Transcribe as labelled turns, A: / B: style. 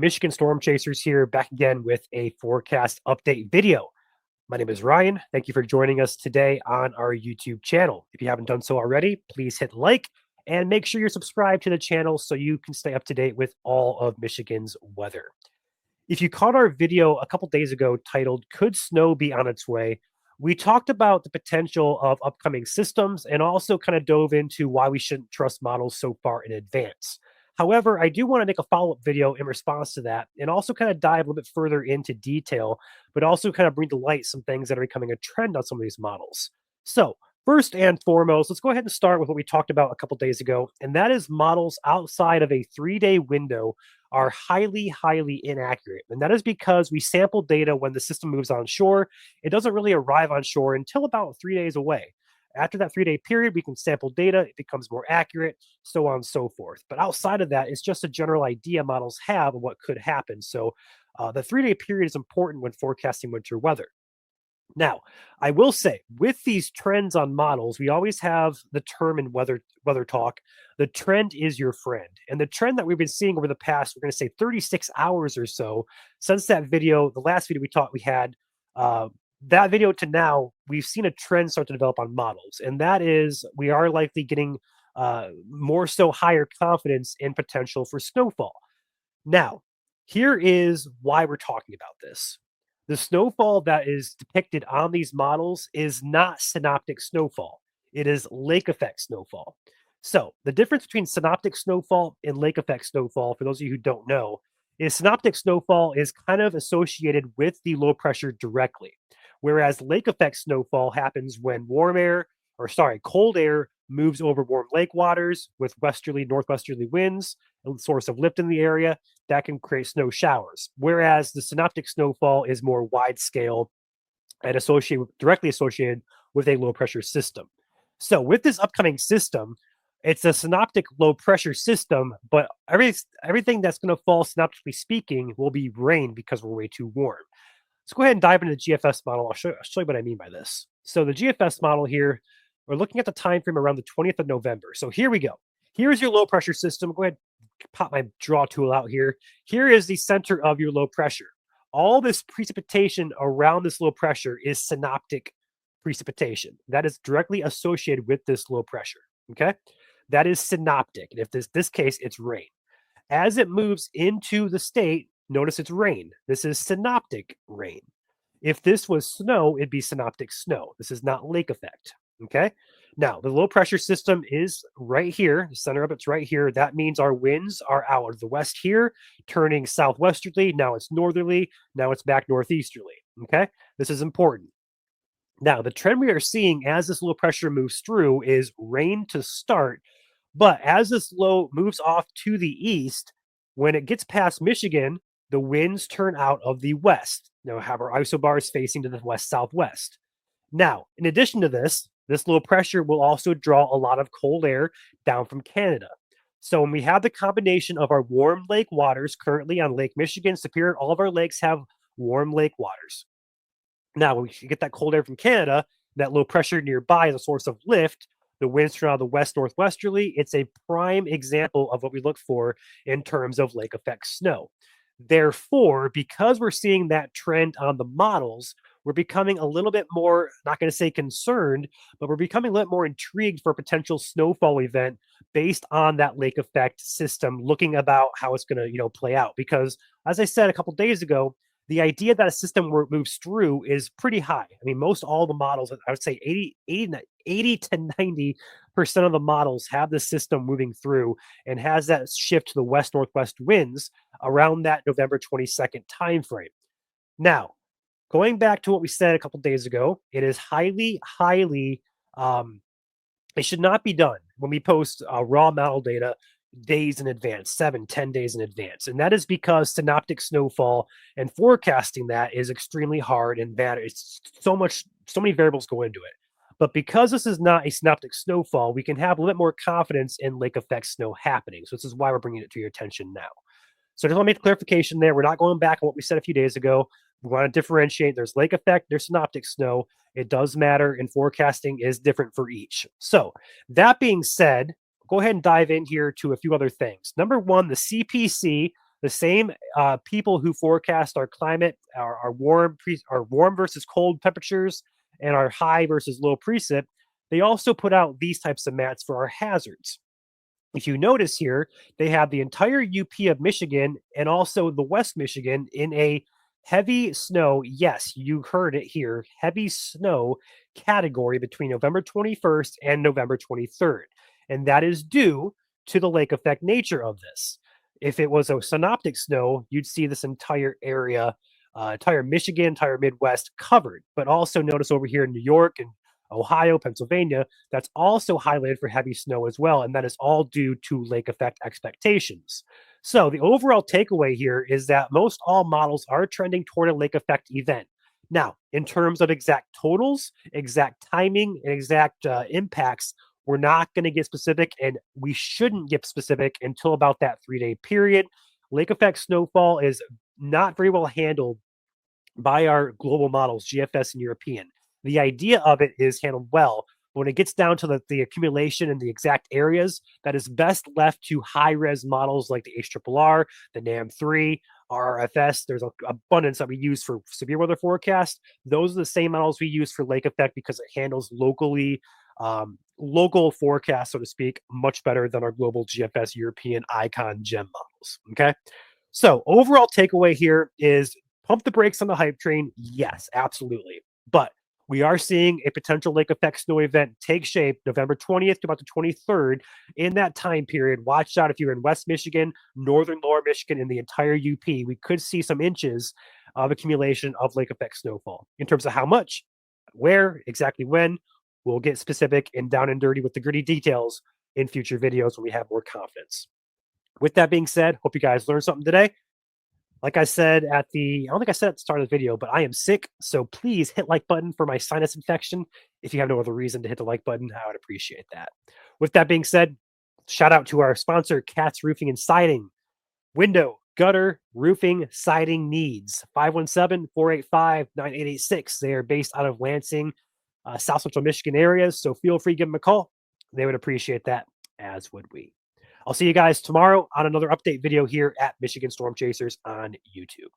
A: Michigan Storm Chasers here, back again with a forecast update video. My name is Ryan. Thank you for joining us today on our YouTube channel. If you haven't done so already, please hit like and make sure you're subscribed to the channel so you can stay up to date with all of Michigan's weather. If you caught our video a couple days ago titled, Could Snow Be on Its Way? We talked about the potential of upcoming systems and also kind of dove into why we shouldn't trust models so far in advance. However, I do want to make a follow up video in response to that and also kind of dive a little bit further into detail, but also kind of bring to light some things that are becoming a trend on some of these models. So, first and foremost, let's go ahead and start with what we talked about a couple days ago, and that is models outside of a 3-day window are highly inaccurate. And that is because we sample data when the system moves on shore. It doesn't really arrive on shore until about 3 days away. After that 3-day period, we can sample data, it becomes more accurate, so on and so forth. But outside of that, it's just a general idea models have of what could happen. So the 3-day period is important when forecasting winter weather. Now, I will say, with these trends on models, we always have the term in weather talk, the trend is your friend. And the trend that we've been seeing over the past, we're going to say 36 hours or so, since that video, the last video we had, that video to now, we've seen a trend start to develop on models. And that is, we are likely getting more so higher confidence in potential for snowfall. Now, here is why we're talking about this. The snowfall that is depicted on these models is not synoptic snowfall. It is lake effect snowfall. So the difference between synoptic snowfall and lake effect snowfall, for those of you who don't know, is synoptic snowfall is kind of associated with the low pressure directly, whereas lake effect snowfall happens when cold air moves over warm lake waters with northwesterly winds, a source of lift in the area that can create snow showers. Whereas the synoptic snowfall is more wide scale and directly associated with a low pressure system. So with this upcoming system, it's a synoptic low pressure system, but everything that's going to fall synoptically speaking will be rain because we're way too warm. Let's go ahead and dive into the GFS model. I'll show you what I mean by this. So the GFS model here, we're looking at the time frame around the 20th of November. So here we go. Here's your low pressure system. Go ahead, pop my draw tool out here. Here is the center of your low pressure. All this precipitation around this low pressure is synoptic precipitation. That is directly associated with this low pressure. Okay, that is synoptic. And if this case, it's rain. As it moves into the state, notice it's rain. This is synoptic rain. If this was snow, it'd be synoptic snow. This is not lake effect. Okay. Now, the low pressure system is right here. The center of it's right here. That means our winds are out of the west here, turning southwesterly. Now it's northerly. Now it's back northeasterly. Okay. This is important. Now, the trend we are seeing as this low pressure moves through is rain to start. But as this low moves off to the east, when it gets past Michigan, the winds turn out of the west. Now, have our isobars facing to the west southwest. Now, in addition to this low pressure will also draw a lot of cold air down from Canada. So when we have the combination of our warm lake waters currently on Lake Michigan, Superior, all of our lakes have warm lake waters. Now, when we get that cold air from Canada, that low pressure nearby is a source of lift. The winds turn out of the west northwesterly. It's a prime example of what we look for in terms of lake effect snow. Therefore, because we're seeing that trend on the models, we're becoming a little bit more, not going to say concerned, but we're becoming a little more intrigued for a potential snowfall event based on that lake effect system, looking about how it's going to, play out. Because as I said a couple days ago, the idea that a system where it moves through is pretty high. I mean, most all the models, I would say 80 to 90% of the models have the system moving through and has that shift to the west-northwest winds around that November 22nd timeframe. Now, going back to what we said a couple days ago, it is highly, it should not be done when we post raw model data days in advance, 7, 10 days in advance. And that is because synoptic snowfall and forecasting that is extremely hard and bad. It's so many variables go into it. But because this is not a synoptic snowfall, we can have a little bit more confidence in lake effect snow happening. So this is why we're bringing it to your attention now. So I just want to make a clarification there. We're not going back on what we said a few days ago. We want to differentiate. There's lake effect, there's synoptic snow. It does matter, and forecasting is different for each. So that being said, go ahead and dive in here to a few other things. Number one, the CPC, The same people who forecast our climate, our warm versus cold temperatures, and our high versus low precip, they also put out these types of mats for our hazards. If you notice here, they have the entire UP of Michigan and also the West Michigan in a heavy snow. Yes, you heard it here, heavy snow category between November 21st and November 23rd. And that is due to the lake effect nature of this. If it was a synoptic snow, you'd see this entire area, entire Michigan, entire Midwest covered. But also notice over here in New York and Ohio, Pennsylvania, that's also highlighted for heavy snow as well. And that is all due to lake effect expectations. So the overall takeaway here is that most all models are trending toward a lake effect event. Now, in terms of exact totals, exact timing, and exact impacts, we're not going to get specific, and we shouldn't get specific until about that 3 day period. Lake effect snowfall is not very well handled by our global models, GFS and European. The idea of it is handled well. But when it gets down to the accumulation and the exact areas, that is best left to high res models like the HRRR, the NAM3, RRFS. There's an abundance that we use for severe weather forecast. Those are the same models we use for lake effect because it handles local forecast, so to speak, much better than our global GFS European Icon GEM models. Okay. So overall takeaway here is pump the brakes on the hype train. Yes, absolutely. But we are seeing a potential lake effect snow event take shape November 20th to about the 23rd. In that time period, watch out if you're in West Michigan, northern lower Michigan, and the entire UP. We could see some inches of accumulation of lake effect snowfall. In terms of how much, where, exactly when, we'll get specific and down and dirty with the gritty details in future videos when we have more confidence. With that being said, hope you guys learned something today. Like I said I don't think I said at the start of the video, but I am sick. So please hit like button for my sinus infection. If you have no other reason to hit the like button, I would appreciate that. With that being said, shout out to our sponsor, Cats Roofing and Siding. Window, gutter, roofing, siding needs. 517-485-9886. They are based out of Lansing, South Central Michigan areas. So feel free to give them a call. They would appreciate that, as would we. I'll see you guys tomorrow on another update video here at Michigan Storm Chasers on YouTube.